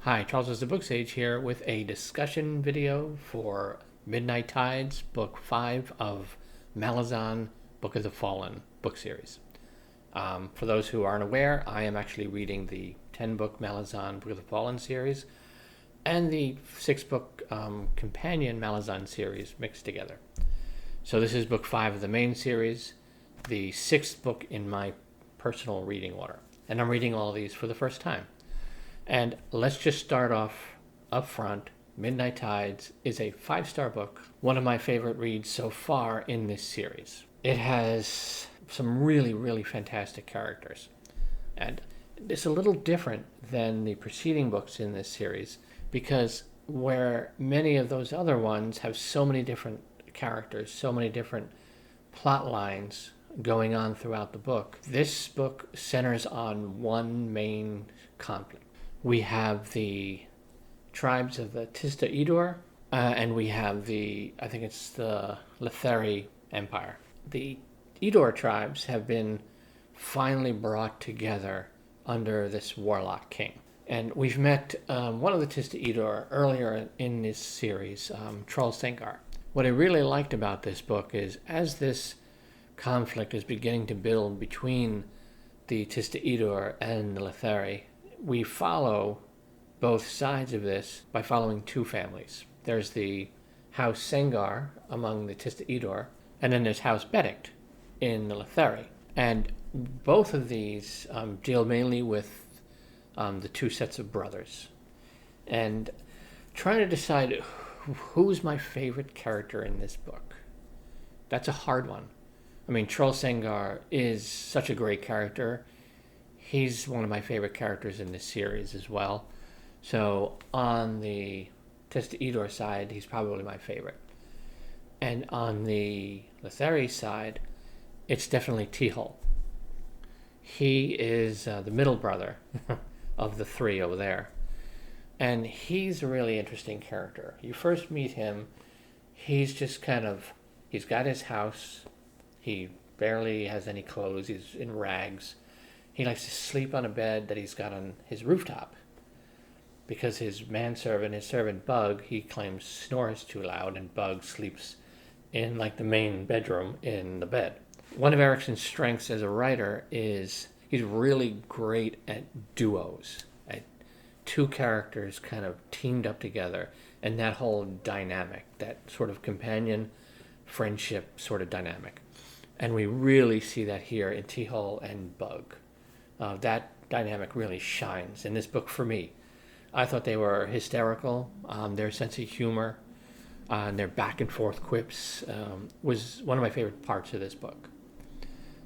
Hi, Charles is the SirBookSage here with a discussion video for Midnight Tides, Book 5 of Malazan, Book of the Fallen book series. For those who aren't aware, I am actually reading the 10-book Malazan, Book of the Fallen series and the 6-book companion Malazan series mixed together. So this is Book 5 of the main series, the 6th book in my personal reading order. And I'm reading all of these for the first time. And let's just start off up front. Midnight Tides is a 5-star book, one of my favorite reads so far in this series. It has some really, really fantastic characters. And it's a little different than the preceding books in this series because where many of those other ones have so many different characters, so many different plot lines going on throughout the book, this book centers on one main conflict. We have the tribes of the Tiste Edur, and we have the Letherii Empire. The Edur tribes have been finally brought together under this warlock king. And we've met one of the Tiste Edur earlier in this series, Troll Sengar. What I really liked about this book is as this conflict is beginning to build between the Tiste Edur and the Letherii, we follow both sides of this by following two families. There's the House Sengar among the Tiste Edur, and then there's House Beddict in the Letherii. And both of these deal mainly with the two sets of brothers. And trying to decide who's my favorite character in this book, that's a hard one. I mean, Troll Sengar is such a great character. He's one of my favorite characters in this series as well. So on the Tiste Edur side, he's probably my favorite. And on the Letherii side, it's definitely Tiste. He is the middle brother of the three over there. And he's a really interesting character. You first meet him, he's just he's got his house. He barely has any clothes. He's in rags. He likes to sleep on a bed that he's got on his rooftop because his servant Bug, he claims snores too loud, and Bug sleeps in the main bedroom in the bed. One of Erikson's strengths as a writer is he's really great at duos, at two characters kind of teamed up together, and that whole dynamic, that sort of companion friendship sort of dynamic. And we really see that here in Tiste and Bug. That dynamic really shines in this book for me. I thought they were hysterical. Their sense of humor and their back and forth quips was one of my favorite parts of this book.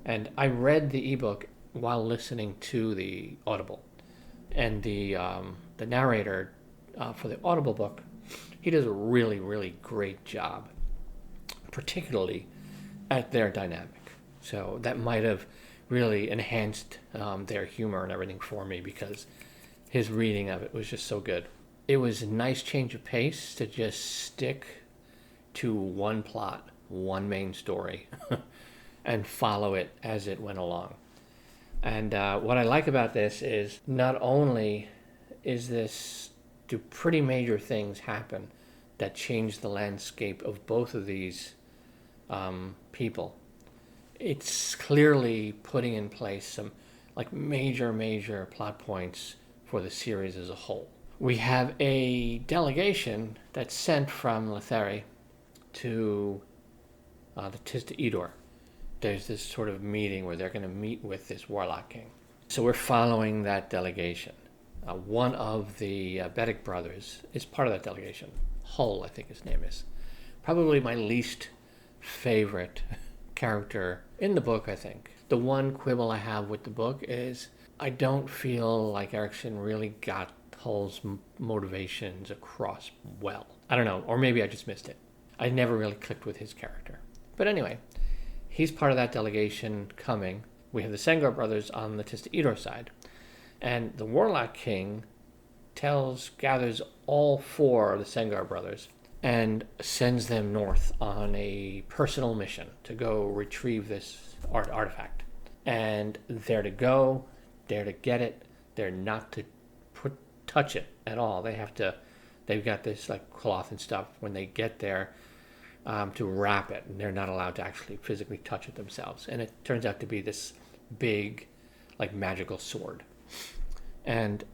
And I read the ebook while listening to the Audible. And the narrator for the Audible book, he does a really, really great job, particularly at their dynamic. So that might have really enhanced their humor and everything for me because his reading of it was just so good. It was a nice change of pace to just stick to one plot, one main story, and follow it as it went along. And what I like about this is not only do pretty major things happen that change the landscape of both of these people. It's clearly putting in place some major plot points for the series as a whole. We have a delegation that's sent from Letherii to the Tiste Edur. There's this sort of meeting where they're going to meet with this warlock king. So we're following that delegation. One of the Beddict brothers is part of that delegation. Hull, I think his name is. Probably my least favorite character in the book, I think. The one quibble I have with the book is I don't feel like Erikson really got Hull's motivations across well. I don't know, or maybe I just missed it. I never really clicked with his character. But anyway, he's part of that delegation coming. We have the Sengar brothers on the Tiste Edur side. And the Warlock King gathers all four of the Sengar brothers and sends them north on a personal mission to go retrieve this artifact. And they're to go, they're to get it, they're not to touch it at all. They've got this like cloth and stuff when they get there to wrap it, and they're not allowed to actually physically touch it themselves. And it turns out to be this big, like magical sword. And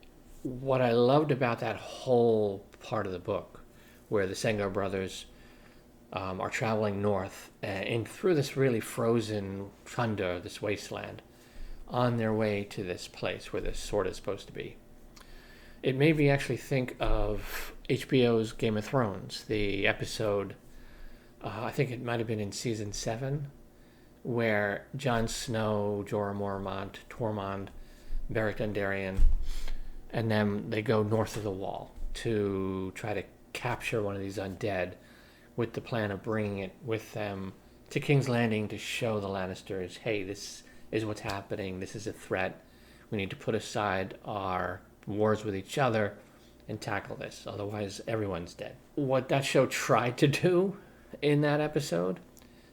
what I loved about that whole part of the book, where the Sengar brothers are traveling north and through this really frozen tundra, this wasteland, on their way to this place where this sword is supposed to be. It made me actually think of HBO's Game of Thrones, the episode, I think it might have been in season 7, where Jon Snow, Jorah Mormont, Tormund, Beric Dondarrion, and then they go north of the wall to try to capture one of these undead with the plan of bringing it with them to King's Landing to show the Lannisters, hey, this is what's happening, this is a threat, we need to put aside our wars with each other and tackle this, otherwise everyone's dead. What that show tried to do in that episode,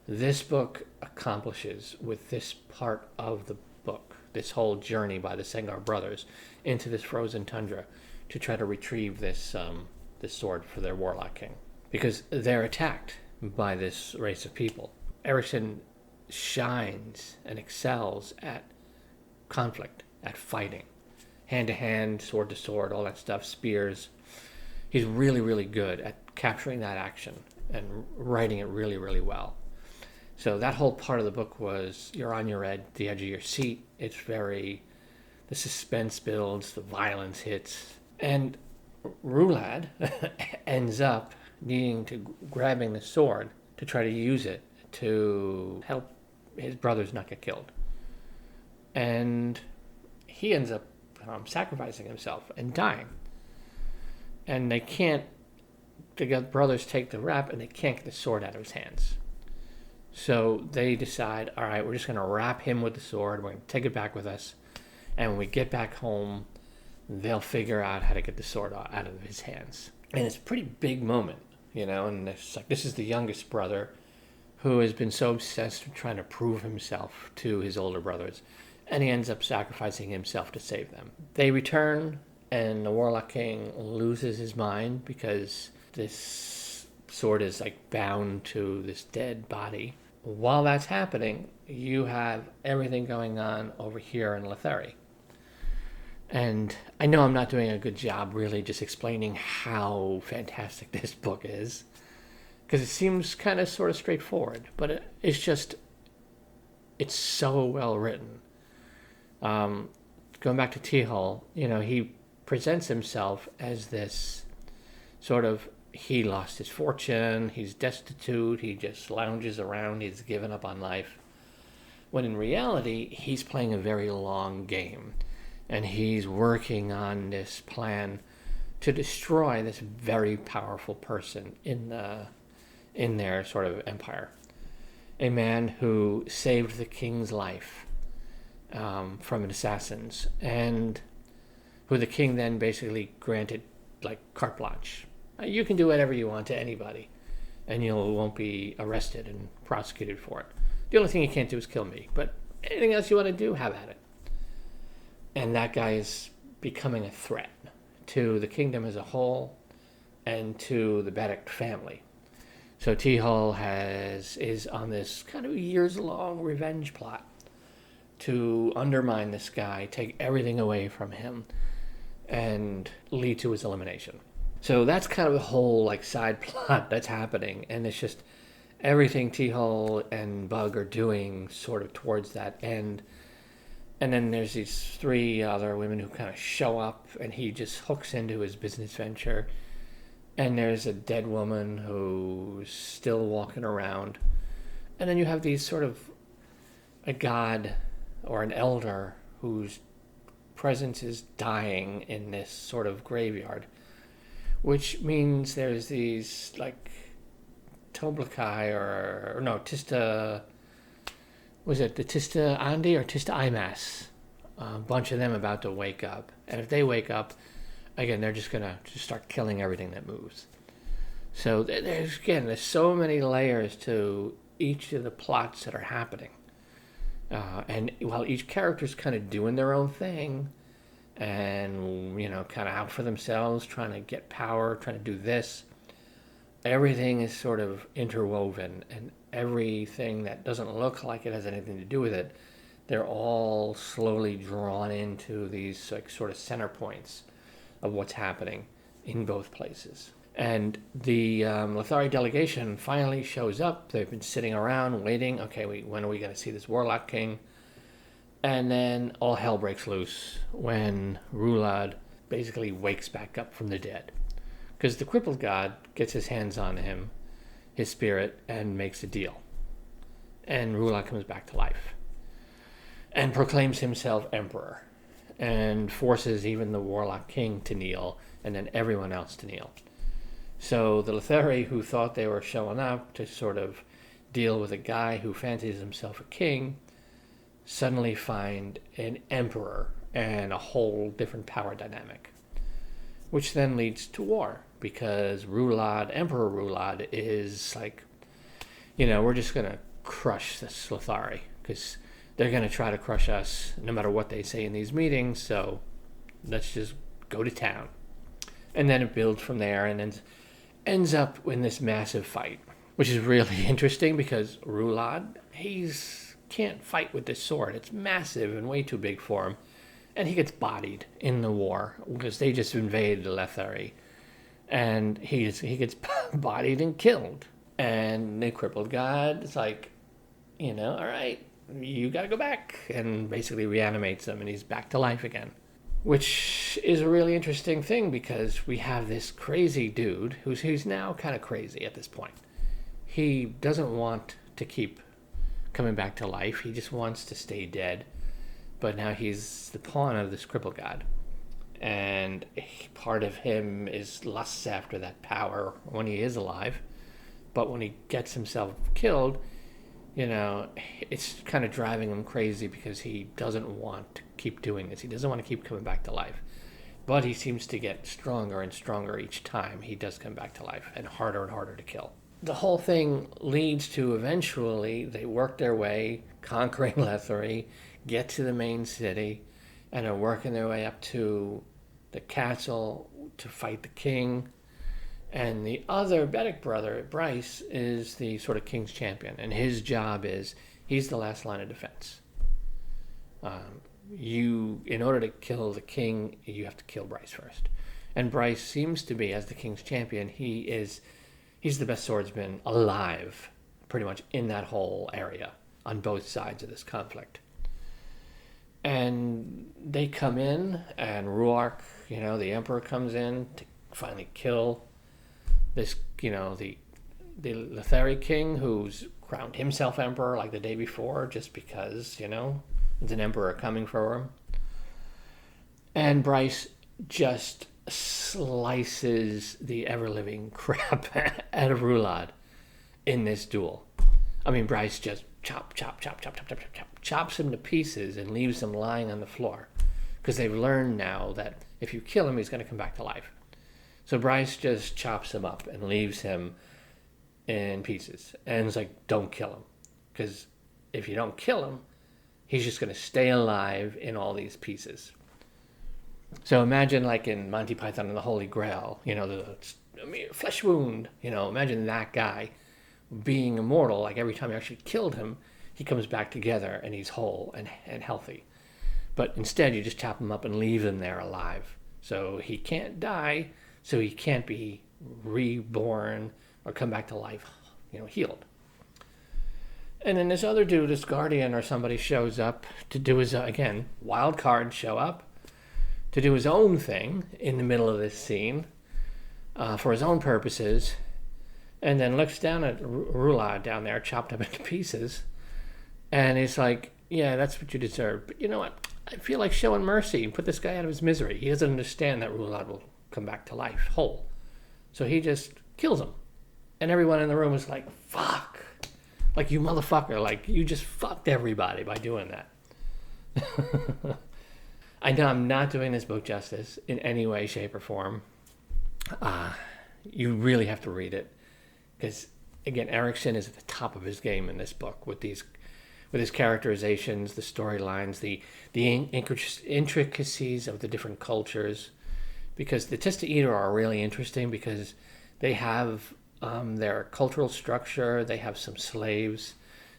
this book accomplishes with this part of the book, this whole journey by the Sengar brothers into this frozen tundra to try to retrieve this sword for their warlock king, because they're attacked by this race of people. Erikson shines and excels at conflict, at fighting, hand to hand, sword to sword, all that stuff, spears. He's really, really good at capturing that action and writing it really, really well. So that whole part of the book was, you're on the edge of your seat. It's the suspense builds, the violence hits. And Rulad ends up grabbing the sword to try to use it to help his brothers not get killed. And he ends up sacrificing himself and dying. And the brothers take the wrap and they can't get the sword out of his hands. So they decide, all right, we're just going to wrap him with the sword. We're going to take it back with us. And when we get back home, they'll figure out how to get the sword out of his hands. And it's a pretty big moment, and it's like, this is the youngest brother who has been so obsessed with trying to prove himself to his older brothers. And he ends up sacrificing himself to save them. They return, and the Warlock King loses his mind because this sword is like bound to this dead body. While that's happening, you have everything going on over here in Letherii. And I know I'm not doing a good job really just explaining how fantastic this book is, because it seems kind of sort of straightforward, but it's so well written. Going back to T-Hall, he presents himself as this sort of, he lost his fortune, he's destitute, he just lounges around, he's given up on life. When in reality, he's playing a very long game, and he's working on this plan to destroy this very powerful person in their sort of empire. A man who saved the king's life from assassins, and who the king then basically granted like carte blanche. You can do whatever you want to anybody, and you won't be arrested and prosecuted for it. The only thing you can't do is kill me, but anything else you want to do, have at it. And that guy is becoming a threat to the kingdom as a whole and to the Beddict family. So T-Hall is on this kind of years-long revenge plot to undermine this guy, take everything away from him, and lead to his elimination. So that's kind of the whole like side plot that's happening, and it's just everything T-Hall and Bug are doing sort of towards that end. And then there's these 3 other women who kind of show up, and he just hooks into his business venture. And there's a dead woman who's still walking around. And then you have these sort of a god or an elder whose presence is dying in this sort of graveyard, which means there's these like Toblachai or no, Tiste, was it the Tiste Andi or Tiste Imas? A bunch of them about to wake up. And if they wake up, again, they're just going to start killing everything that moves. So there's so many layers to each of the plots that are happening. And while each character's kind of doing their own thing, and, kind of out for themselves, trying to get power, trying to do this. Everything is sort of interwoven, and everything that doesn't look like it has anything to do with it, they're all slowly drawn into these like sort of center points of what's happening in both places. And the Letherii delegation finally shows up. They've been sitting around waiting. Okay, when are we going to see this Warlock King? And then all hell breaks loose when Rulad basically wakes back up from the dead. Because the crippled god gets his hands on him, his spirit, and makes a deal. And Rulad comes back to life. And proclaims himself emperor. And forces even the Warlock King to kneel, and then everyone else to kneel. So the Letherii, who thought they were showing up to sort of deal with a guy who fancies himself a king, suddenly find an emperor and a whole different power dynamic. Which then leads to war, because Emperor Rulad is like, we're just going to crush this Letherii, because they're going to try to crush us no matter what they say in these meetings, so let's just go to town. And then it builds from there and then ends up in this massive fight, which is really interesting because Rulad, can't fight with this sword. It's massive and way too big for him. And he gets bodied in the war because they just invaded the Letherii. And he gets bodied and killed. And the crippled god is like, all right, you got to go back. And basically reanimates him and he's back to life again. Which is a really interesting thing because we have this crazy dude who's now kind of crazy at this point. He doesn't want to keep coming back to life. He just wants to stay dead. But now he's the pawn of this crippled god. And part of him lusts after that power when he is alive. But when he gets himself killed, it's kind of driving him crazy because he doesn't want to keep doing this. He doesn't want to keep coming back to life. But he seems to get stronger and stronger each time he does come back to life, and harder to kill. The whole thing leads to eventually they work their way, conquering Letherii, get to the main city, and are working their way up to the castle to fight the king. And the other Beddict brother, Bryce, is the sort of king's champion. And his job is, he's the last line of defense. In order to kill the king, you have to kill Bryce first. And Bryce seems to be, as the king's champion, he's the best swordsman alive, pretty much in that whole area, on both sides of this conflict. And they come in, and Ruark, the emperor comes in to finally kill this, the Letherii king who's crowned himself emperor like the day before just because, it's an emperor coming for him. And Bryce just slices the ever-living crap out of Rulad in this duel. I mean, Bryce just chops him to pieces and leaves him lying on the floor because they've learned now that if you kill him, he's going to come back to life. So Bryce just chops him up and leaves him in pieces. And it's like, don't kill him. Because if you don't kill him, he's just going to stay alive in all these pieces. So imagine like in Monty Python and the Holy Grail, the flesh wound. Imagine that guy being immortal. Like every time you actually killed him, he comes back together and he's whole and healthy. But instead, you just chop him up and leave him there alive. So he can't die. So he can't be reborn or come back to life, healed. And then this other dude, this guardian or somebody, shows up to do his, again, wild cards show up to do his own thing in the middle of this scene for his own purposes, and then looks down at Rulad down there, chopped up into pieces, and he's like, yeah, that's what you deserve. But you know what? I feel like showing mercy and put this guy out of his misery. He doesn't understand that Rulad will come back to life whole. So he just kills him. And everyone in the room is like, fuck. Like, you motherfucker. Like, you just fucked everybody by doing that. I know I'm not doing this book justice in any way, shape, or form. You really have to read it. Because, again, Erikson is at the top of his game in this book with these with his characterizations, the storylines, the intricacies of the different cultures. Because the Tiste Edur are really interesting because they have their cultural structure, they have some slaves,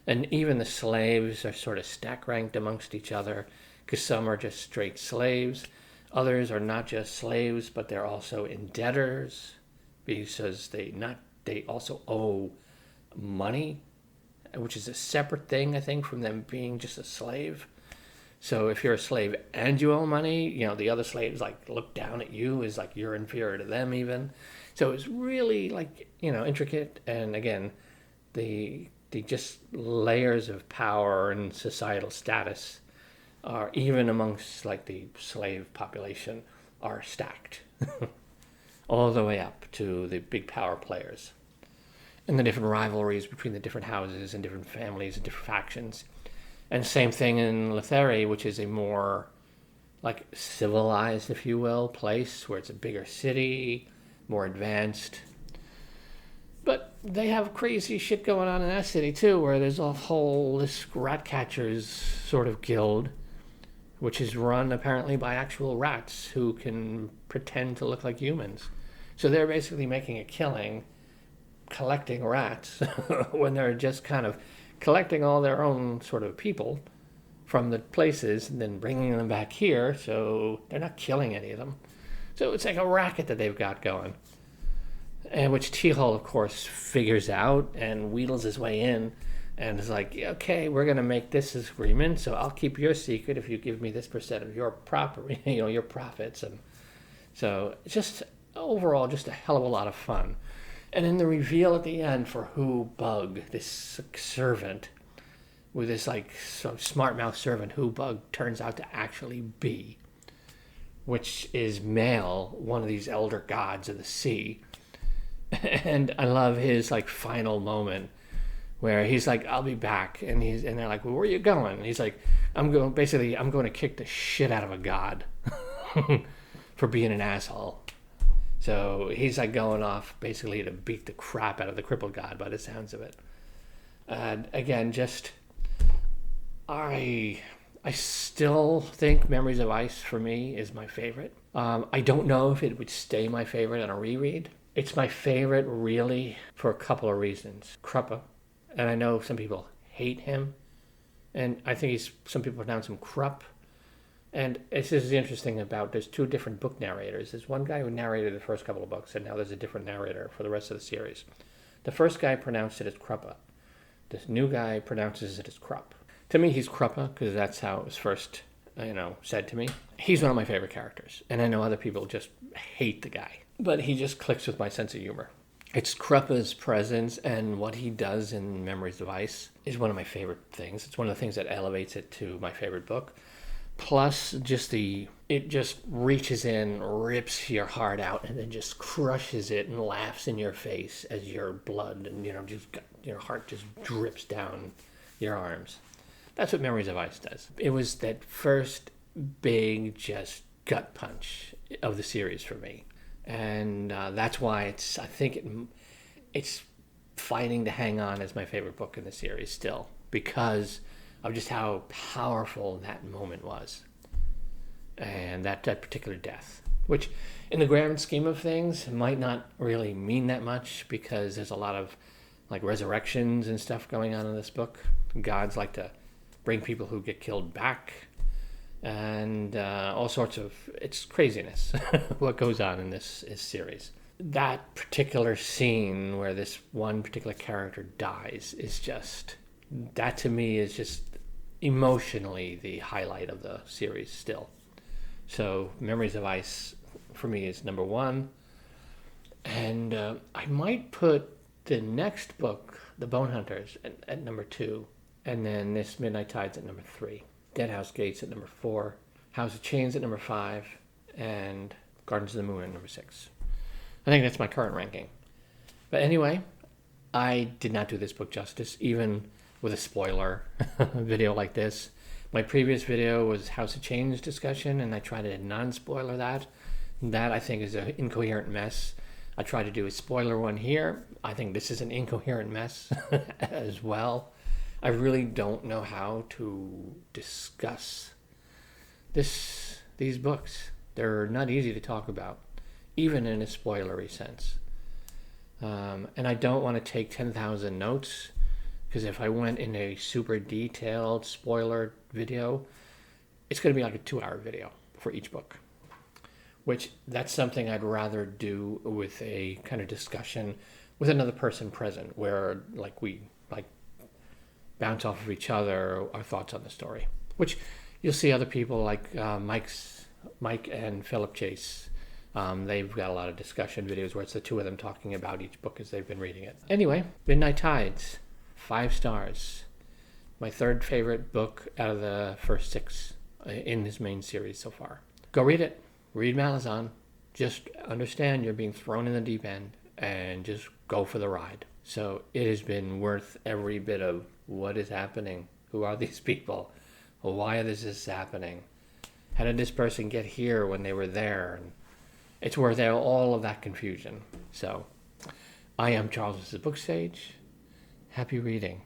and even the slaves are sort of stack ranked amongst each other, because some are just straight slaves. Others are not just slaves, but they're also indebtors, because they also owe money, which is a separate thing, I think, from them being just a slave. So if you're a slave and you owe money, the other slaves look down at you as you're inferior to them even. So it's really intricate, and again, the just layers of power and societal status are, even amongst the slave population, are stacked all the way up to the big power players, and the different rivalries between the different houses and different families and different factions. And same thing in Letherii, which is a more civilized, if you will, place where it's a bigger city, more advanced. But they have crazy shit going on in that city too, where there's this rat catchers sort of guild, which is run apparently by actual rats who can pretend to look like humans. So they're basically making a killing collecting rats when they're just kind of collecting all their own sort of people from the places and then bringing them back here, so they're not killing any of them. So it's like a racket that they've got going, and which T-Hall, of course, figures out and wheedles his way in, and is like, okay, we're going to make this agreement, so I'll keep your secret if you give me this percent of your your profits. And so it's just overall just a hell of a lot of fun. And in the reveal at the end for who Bug, this servant, with this smart mouth servant, who Bug turns out to actually be, which is Male, one of these elder gods of the sea. And I love his final moment where he's like, I'll be back, and they're like, well, where are you going? And he's like, I'm going to kick the shit out of a god for being an asshole. So he's going off basically to beat the crap out of the crippled god by the sounds of it. And again, I still think Memories of Ice for me is my favorite. I don't know if it would stay my favorite on a reread. It's my favorite really for a couple of reasons. Kruppa, and I know some people hate him, and I think some people pronounce him Krupp. And this is interesting about, there's two different book narrators. There's one guy who narrated the first couple of books, and now there's a different narrator for the rest of the series. The first guy pronounced it as Kruppa. This new guy pronounces it as Krupp. To me, he's Kruppa, because that's how it was first, said to me. He's one of my favorite characters, and I know other people just hate the guy, but he just clicks with my sense of humor. It's Kruppa's presence and what he does in Memories of Ice is one of my favorite things. It's one of the things that elevates it to my favorite book. Plus, it just reaches in, rips your heart out, and then just crushes it and laughs in your face as your blood and your heart just drips down your arms. That's what Memories of Ice does. It was that first big just gut punch of the series for me, and that's why I think it's fighting to hang on as my favorite book in the series still, because of just how powerful that moment was, and that particular death, which in the grand scheme of things might not really mean that much, because there's a lot of resurrections and stuff going on in this book. Gods like to bring people who get killed back, and all sorts of, it's craziness what goes on in this series. That particular scene where this one particular character dies is just, that to me is just emotionally the highlight of the series still. So Memories of Ice for me is number one, and I might put the next book, The Bone Hunters, at number 2, and then this Midnight Tides at number 3, Dead House Gates at number 4, House of Chains at number 5, and Gardens of the Moon at number 6. I think that's my current ranking. But anyway, I did not do this book justice, even with a spoiler video like this. My previous video was House of Chains discussion, and I tried to non-spoiler that. That, I think, is an incoherent mess. I tried to do a spoiler one here. I think this is an incoherent mess as well. I really don't know how to discuss these books. They're not easy to talk about, even in a spoilery sense. And I don't want to take 10,000 notes, because if I went in a super detailed spoiler video, it's going to be like a 2-hour video for each book, which that's something I'd rather do with a kind of discussion with another person present, where we bounce off of each other our thoughts on the story, which you'll see other people like Mike and Philip Chase. They've got a lot of discussion videos where it's the two of them talking about each book as they've been reading it. Anyway, Midnight Tides, 5 stars. My 3rd favorite book out of the first 6 in this main series so far. Go read it. Read Malazan. Just understand you're being thrown in the deep end and just go for the ride. So it has been worth every bit of what is happening. Who are these people? Why is this happening? How did this person get here when they were there? And it's worth all of that confusion. So I am Charles' SirBookSage. Happy reading.